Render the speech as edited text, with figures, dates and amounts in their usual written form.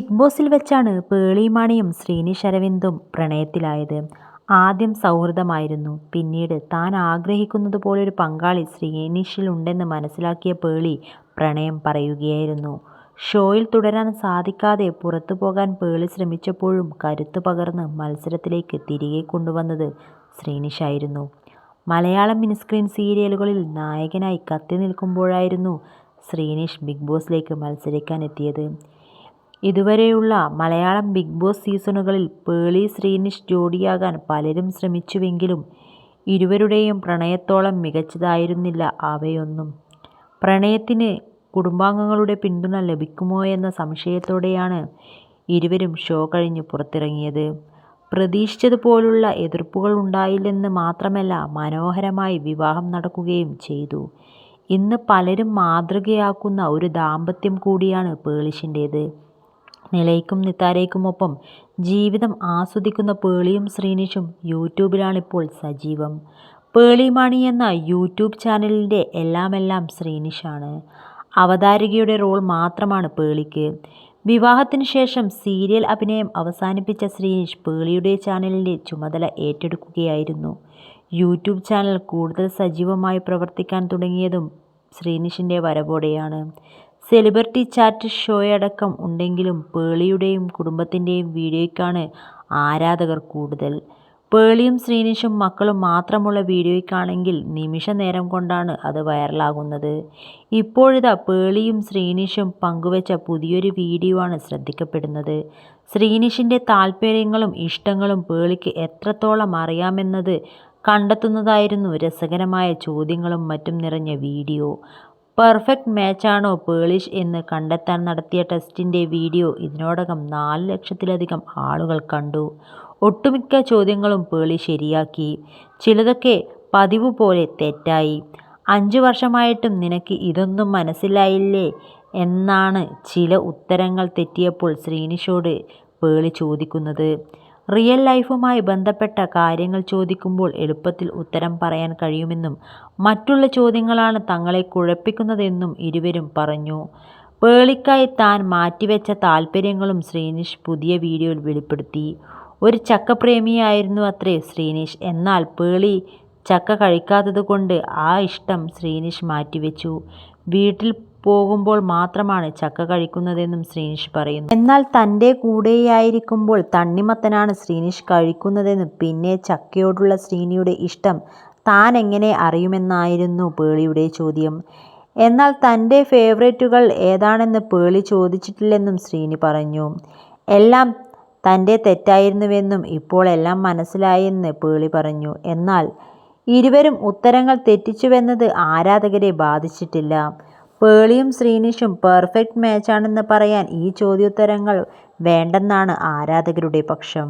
Big ബോസിൽ വെച്ചാണ് പേളിമാണിയും ശ്രീനിഷ് അരവിന്ദും പ്രണയത്തിലായത്. ആദ്യം സൗഹൃദമായിരുന്നു. പിന്നീട് താൻ ആഗ്രഹിക്കുന്നത് പോലൊരു പങ്കാളി ശ്രീനിഷിലുണ്ടെന്ന് മനസ്സിലാക്കിയ പേളി പ്രണയം പറയുകയായിരുന്നു. ഷോയിൽ തുടരാൻ സാധിക്കാതെ പുറത്തുപോകാൻ പേളി ശ്രമിച്ചപ്പോഴും കരുത്ത് പകർന്ന് മത്സരത്തിലേക്ക് തിരികെ കൊണ്ടുവന്നത് ശ്രീനിഷായിരുന്നു. മലയാളം മിനിസ്ക്രീൻ സീരിയലുകളിൽ നായകനായി കത്തി നിൽക്കുമ്പോഴായിരുന്നു ശ്രീനിഷ് ബിഗ് ബോസിലേക്ക് മത്സരിക്കാനെത്തിയത്. ഇതുവരെയുള്ള മലയാളം ബിഗ് ബോസ് സീസണുകളിൽ പേളി ശ്രീനിഷ് ജോഡിയാകാൻ പലരും ശ്രമിച്ചുവെങ്കിലും ഇരുവരുടെയും പ്രണയത്തോളം മികച്ചതായിരുന്നില്ല അവയൊന്നും. പ്രണയത്തിന് കുടുംബാംഗങ്ങളുടെ പിന്തുണ ലഭിക്കുമോയെന്ന സംശയത്തോടെയാണ് ഇരുവരും ഷോ കഴിഞ്ഞ് പുറത്തിറങ്ങിയത്. പ്രതീക്ഷിച്ചതുപോലുള്ള എതിർപ്പുകൾ ഉണ്ടായില്ലെന്ന് മാത്രമല്ല, മനോഹരമായി വിവാഹം നടക്കുകയും ചെയ്തു. ഇന്ന് പലരും മാതൃകയാക്കുന്ന ഒരു ദാമ്പത്യം കൂടിയാണ് പേളിഷിൻ്റേത്. നിലയ്ക്കും നിത്താരയ്ക്കുമൊപ്പം ജീവിതം ആസ്വദിക്കുന്ന പേളിയും ശ്രീനിഷും യൂട്യൂബിലാണിപ്പോൾ സജീവം. പേളിമാണി എന്ന യൂട്യൂബ് ചാനലിൻ്റെ എല്ലാമെല്ലാം ശ്രീനിഷാണ്. അവതാരികയുടെ റോൾ മാത്രമാണ് പേളിക്ക്. വിവാഹത്തിന് ശേഷം സീരിയൽ അഭിനയം അവസാനിപ്പിച്ച ശ്രീനിഷ് പേളിയുടെ ചാനലിൻ്റെ ചുമതല ഏറ്റെടുക്കുകയായിരുന്നു. യൂട്യൂബ് ചാനൽ കൂടുതൽ സജീവമായി പ്രവർത്തിക്കാൻ തുടങ്ങിയതും ശ്രീനിഷിൻ്റെ വരവോടെയാണ്. സെലിബ്രിറ്റി ചാറ്റ് ഷോയടക്കം ഉണ്ടെങ്കിലും പേളിയുടെയും കുടുംബത്തിൻ്റെയും വീഡിയോയ്ക്കാണ് ആരാധകർ കൂടുതൽ. പേളിയും ശ്രീനിഷും മക്കളും മാത്രമുള്ള വീഡിയോയ്ക്കാണെങ്കിൽ നിമിഷ നേരം കൊണ്ടാണ് അത് വൈറലാകുന്നത്. ഇപ്പോഴിതാ പേളിയും ശ്രീനിഷും പങ്കുവച്ച പുതിയൊരു വീഡിയോ ആണ് ശ്രദ്ധിക്കപ്പെടുന്നത്. ശ്രീനിഷിൻ്റെ താല്പര്യങ്ങളും ഇഷ്ടങ്ങളും പേളിക്ക് എത്രത്തോളം അറിയാമെന്നത് കണ്ടെത്തുന്നതായിരുന്നു രസകരമായ ചോദ്യങ്ങളും മറ്റും നിറഞ്ഞ വീഡിയോ. പെർഫെക്റ്റ് മാച്ചാണോ പേളിഷ് എന്ന് കണ്ടെത്താൻ നടത്തിയ ടെസ്റ്റിൻ്റെ വീഡിയോ ഇതിനോടകം 4 ലക്ഷത്തിലധികം ആളുകൾ കണ്ടു. ഒട്ടുമിക്ക ചോദ്യങ്ങളും പേളി ശരിയാക്കി. ചിലതൊക്കെ പതിവ് പോലെ തെറ്റായി. 5 വർഷമായിട്ടും നിനക്ക് ഇതൊന്നും മനസ്സിലായില്ലേ എന്നാണ് ചില ഉത്തരങ്ങൾ തെറ്റിയപ്പോൾ ശ്രീനിഷോട് പേളി ചോദിക്കുന്നത്. റിയൽ ലൈഫുമായി ബന്ധപ്പെട്ട കാര്യങ്ങൾ ചോദിക്കുമ്പോൾ എളുപ്പത്തിൽ ഉത്തരം പറയാൻ കഴിയുമെന്നും മറ്റുള്ള ചോദ്യങ്ങളാണ് തങ്ങളെ കുഴപ്പിക്കുന്നതെന്നും ഇരുവരും പറഞ്ഞു. പേളിക്കായി താൻ മാറ്റിവെച്ച താല്പര്യങ്ങളും ശ്രീനിഷ് പുതിയ വീഡിയോയിൽ വെളിപ്പെടുത്തി. ഒരു ചക്കപ്രേമിയായിരുന്നു അത്രേ ശ്രീനിഷ്. എന്നാൽ പേളി ചക്ക കഴിക്കാത്തതുകൊണ്ട് ആ ഇഷ്ടം ശ്രീനിഷ് മാറ്റിവെച്ചു. വീട്ടിൽ പോകുമ്പോൾ മാത്രമാണ് ചക്ക കഴിക്കുന്നതെന്നും ശ്രീനിഷ് പറയുന്നു. എന്നാൽ തൻ്റെ കൂടെയായിരിക്കുമ്പോൾ തണ്ണിമത്തനാണ് ശ്രീനിഷ് കഴിക്കുന്നതെന്നും പിന്നെ ചക്കയോടുള്ള ശ്രീനിയുടെ ഇഷ്ടം താൻ എങ്ങനെ അറിയുമെന്നായിരുന്നു പേളിയുടെ ചോദ്യം. എന്നാൽ തൻ്റെ ഫേവറേറ്റുകൾ ഏതാണെന്ന് പേളി ചോദിച്ചിട്ടില്ലെന്നും ശ്രീനി പറഞ്ഞു. എല്ലാം തൻ്റെ തെറ്റായിരുന്നുവെന്നും ഇപ്പോൾ എല്ലാം മനസ്സിലായെന്ന് പേളി പറഞ്ഞു. എന്നാൽ ഇരുവരും ഉത്തരങ്ങൾ തെറ്റിച്ചുവെന്നത് ആരാധകരെ ബാധിച്ചിട്ടില്ല. പേളിയും ശ്രീനിഷും പെർഫെക്റ്റ് മാച്ചാണെന്ന് പറയാൻ ഈ ചോദ്യോത്തരങ്ങൾ വേണ്ടെന്നാണ് ആരാധകരുടെ പക്ഷം.